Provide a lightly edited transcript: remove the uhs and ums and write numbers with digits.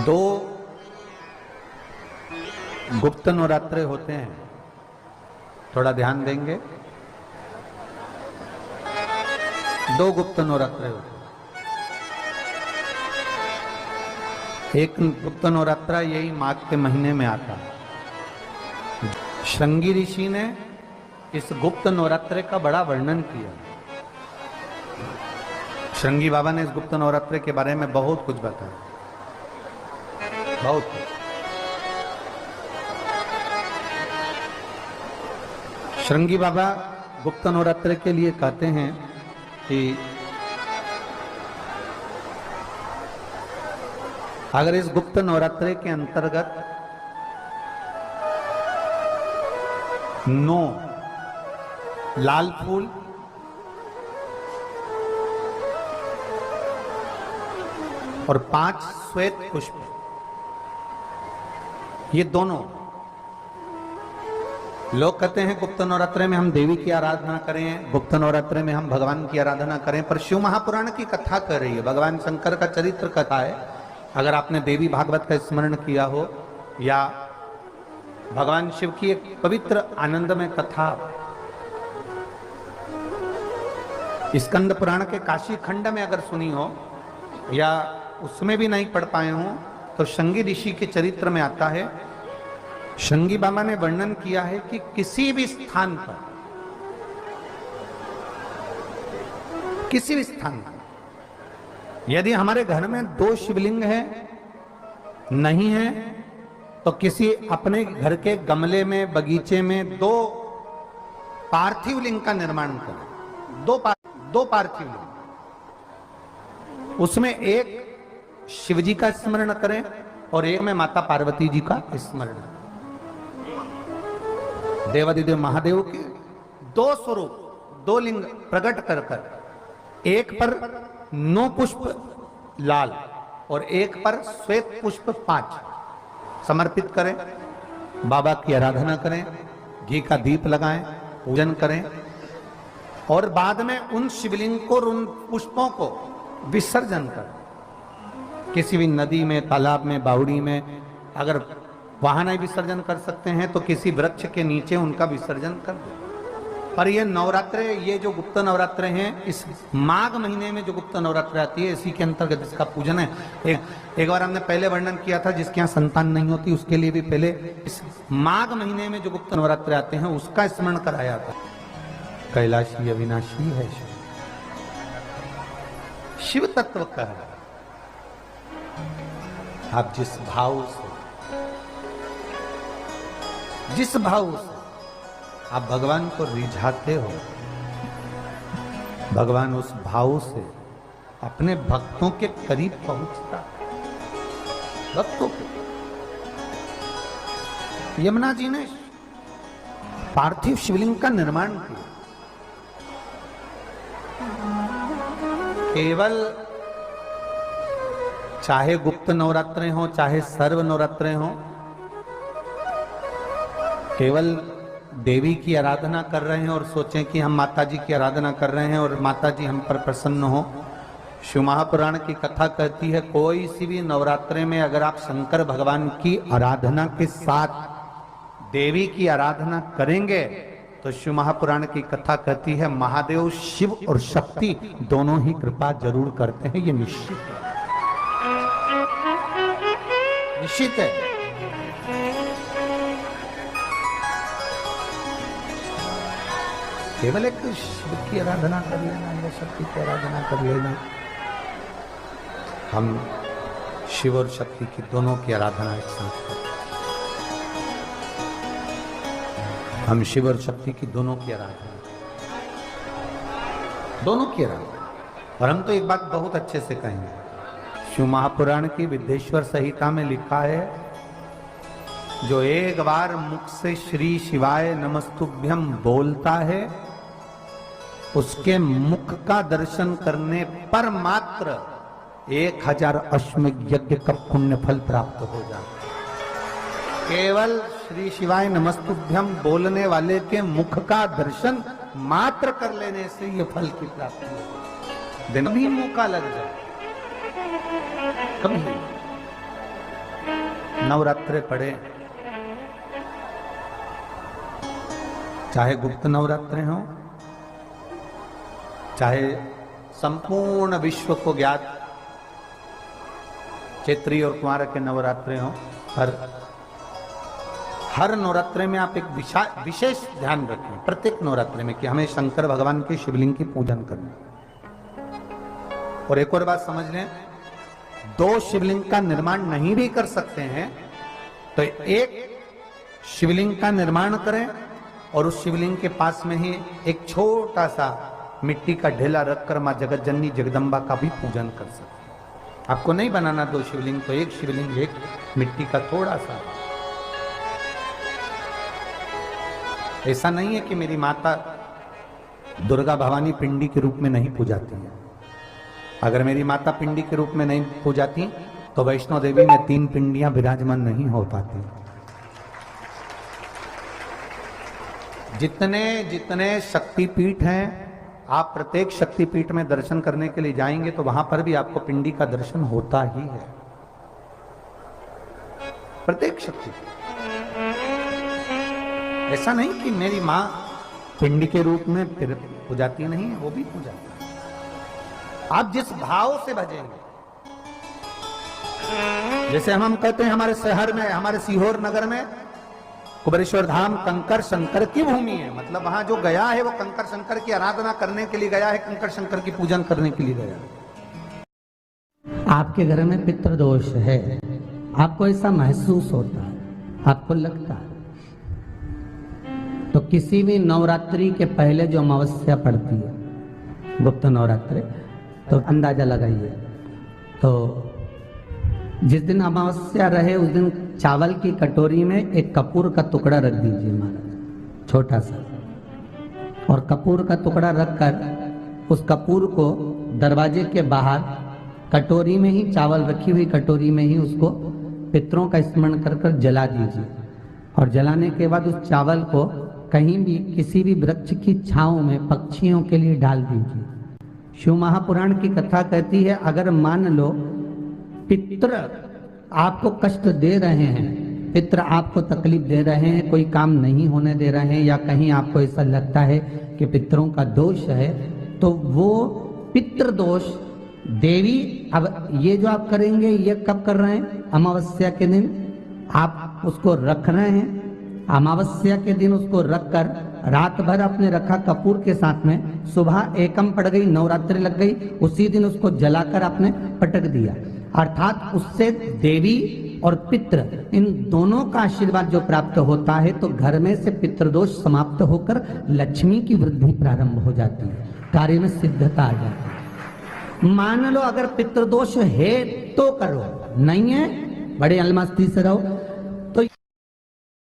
दो गुप्त नवरात्रे होते हैं, थोड़ा ध्यान देंगे। दो गुप्त नवरात्रे होते हैं। एक गुप्त नवरात्रा यही माघ के महीने में आता है। श्रृंगी ऋषि ने इस गुप्त नवरात्रे का बड़ा वर्णन किया। श्रृंगी बाबा ने इस गुप्त नवरात्रे के बारे में बहुत कुछ बताया, बहुत कुछ। श्रृंगी बाबा गुप्त नवरात्रे के लिए कहते हैं कि अगर इस गुप्त नवरात्रे के अंतर्गत 9 लाल फूल, और 5 श्वेत पुष्प, ये दोनों, लोग कहते हैं गुप्त नवरात्रे में हम देवी की आराधना करें, गुप्त नवरात्रे में हम भगवान की आराधना करें, पर शिव महापुराण की कथा कर रही है, भगवान शंकर का चरित्र कथा है। अगर आपने देवी भागवत का स्मरण किया हो या भगवान शिव की एक पवित्र आनंदमय कथा स्कंद पुराण के काशी खंड में अगर सुनी हो या उसमें भी नहीं पढ़ पाए हो, तो श्रृंगी ऋषि के चरित्र में आता है। श्रृंगी बाबा ने वर्णन किया है कि किसी भी स्थान पर, किसी भी स्थान पर यदि हमारे घर में 2 शिवलिंग है, नहीं है, तो किसी अपने घर के गमले में, बगीचे में 2 पार्थिव लिंग का निर्माण करें। 2 पार्थिव लिंग, उसमें एक शिवजी का स्मरण करें और एक में माता पार्वती जी का स्मरण। देवादिदेव महादेव के 2 स्वरूप, 2 लिंग प्रकट कर कर, एक पर 9 पुष्प लाल और एक पर श्वेत पुष्प 5 समर्पित करें, बाबा की आराधना करें, घी का दीप लगाएं, पूजन करें, और बाद में उन शिवलिंग को, उन पुष्पों को विसर्जन करें। किसी भी नदी में, तालाब में, बावड़ी में, अगर वहां नहीं विसर्जन कर सकते हैं तो किसी वृक्ष के नीचे उनका विसर्जन कर दें। पर ये नवरात्रे, ये जो गुप्त नवरात्रे हैं, इस माघ महीने में जो गुप्त नवरात्रे आती है, इसी के अंतर्गत इसका पूजन है। एक बार हमने पहले वर्णन किया था, जिसके यहाँ संतान नहीं होती उसके लिए भी पहले इस माघ महीने में जो गुप्त नवरात्रे आते हैं उसका स्मरण कराया था। कैलाशी अविनाशी है शिव, शिव तत्व का है। आप जिस भाव से, जिस भाव से आप भगवान को रिझाते हो, भगवान उस भाव से अपने भक्तों के करीब पहुंचता है। भक्तों के, यमुना जी ने पार्थिव शिवलिंग का निर्माण किया। केवल चाहे गुप्त नवरात्रे हो, चाहे सर्व नवरात्रे हो, केवल देवी की आराधना कर रहे हैं और सोचें कि हम माता जी की आराधना कर रहे हैं और माता जी हम पर प्रसन्न हो। शिव महापुराण की कथा कहती है, कोई सी भी नवरात्रे में अगर आप शंकर भगवान की आराधना के साथ देवी की आराधना करेंगे तो शिव महापुराण की कथा कहती है महादेव शिव और शक्ति दोनों ही कृपा जरूर करते हैं। ये निश्चित है, निश्चित है। केवल एक शिव की आराधना कर लेना या शक्ति की आराधना कर लेना, हम शिव और शक्ति की दोनों की आराधना एक साथ करते हैं। हम शिव और शक्ति की दोनों की आराधना, दोनों की आराधना। और हम तो एक बात बहुत अच्छे से कहेंगे, शिव महापुराण की विद्येश्वर संहिता में लिखा है, जो एक बार मुख से श्री शिवाय नमस्तुभ्यम बोलता है, उसके मुख का दर्शन करने पर मात्र 1000 अश्वमेध यज्ञ का पुण्य फल प्राप्त हो जाता। केवल श्री शिवाय नमस्तुभ्यम बोलने वाले के मुख का दर्शन मात्र कर लेने से ये फल की प्राप्ति होगी। दिन भी मौका लग जाए, कभी नवरात्रे पड़े, चाहे गुप्त नवरात्रे हों, चाहे संपूर्ण विश्व को ज्ञात चैत्री और कुंवार के नवरात्रे हों, हर नवरात्रे में आप एक विशेष ध्यान रखें, प्रत्येक नवरात्रे में, कि हमें शंकर भगवान के शिवलिंग की पूजन करना। और एक और बात समझ लें, दो शिवलिंग का निर्माण नहीं भी कर सकते हैं तो एक शिवलिंग का निर्माण करें और उस शिवलिंग के पास में ही एक छोटा सा मिट्टी का ढेला रखकर मां जगत जननी जगदम्बा का भी पूजन कर सकते। आपको नहीं बनाना दो शिवलिंग, तो एक शिवलिंग, एक मिट्टी का थोड़ा सा। ऐसा नहीं है कि मेरी माता दुर्गा भवानी पिंडी के रूप में नहीं पूजाती है। अगर मेरी माता पिंडी के रूप में नहीं पूजाती तो वैष्णो देवी में 3 पिंडियां विराजमान नहीं हो पाती। जितने जितने शक्तिपीठ हैं, आप प्रत्येक शक्तिपीठ में दर्शन करने के लिए जाएंगे तो वहां पर भी आपको पिंडी का दर्शन होता ही है, प्रत्येक शक्तिपीठ। ऐसा नहीं कि मेरी मां पिंडी के रूप में पूजाती नहीं है, वो भी पूजाती है। आप जिस भाव से भजेंगे, जैसे हम कहते हैं हमारे शहर में, हमारे सीहोर नगर में कुबेरेश्वर धाम कंकर शंकर की भूमि है, मतलब वहां जो गया है वो कंकर शंकर की आराधना करने के लिए गया है, कंकर शंकर की पूजन करने के लिए गया है। आपके घर में पितृदोष है, आपको ऐसा महसूस होता है, आपको लगता है, तो किसी भी नवरात्रि के पहले जो अमावस्या पड़ती है, गुप्त नवरात्रि, तो अंदाजा लगाइए। तो जिस दिन अमावस्या रहे उस दिन चावल की कटोरी में एक कपूर का टुकड़ा रख दीजिए महाराज, छोटा सा, और कपूर का टुकड़ा रखकर उस कपूर को दरवाजे के बाहर कटोरी में ही, चावल रखी हुई कटोरी में ही उसको पितरों का स्मरण कर कर जला दीजिए। और जलाने के बाद उस चावल को कहीं भी किसी भी वृक्ष की छांव में पक्षियों के लिए डाल दीजिए। शिव महापुराण की कथा कहती है, अगर मान लो पितृ आपको कष्ट दे रहे हैं, पितृ आपको तकलीफ दे रहे हैं, कोई काम नहीं होने दे रहे हैं, या कहीं आपको ऐसा लगता है कि पितरों का दोष है, तो वो पितृदोष देवी, अब ये जो आप करेंगे ये कब कर रहे हैं? अमावस्या के दिन आप उसको रख रहे हैं। अमावस्या के दिन उसको रखकर रात भर आपने रखा कपूर के साथ में, सुबह एकम पड़ गई, नवरात्रि लग गई, उसी दिन उसको जलाकर आपने पटक दिया। अर्थात उससे देवी और पितृ इन दोनों का आशीर्वाद जो प्राप्त होता है, तो घर में से पितृदोष समाप्त होकर लक्ष्मी की वृद्धि प्रारंभ हो जाती है, कार्य में सिद्धता आ जाती है। मान लो अगर पितृदोष है तो करो, नहीं है बड़े अलमस्ती से रहो।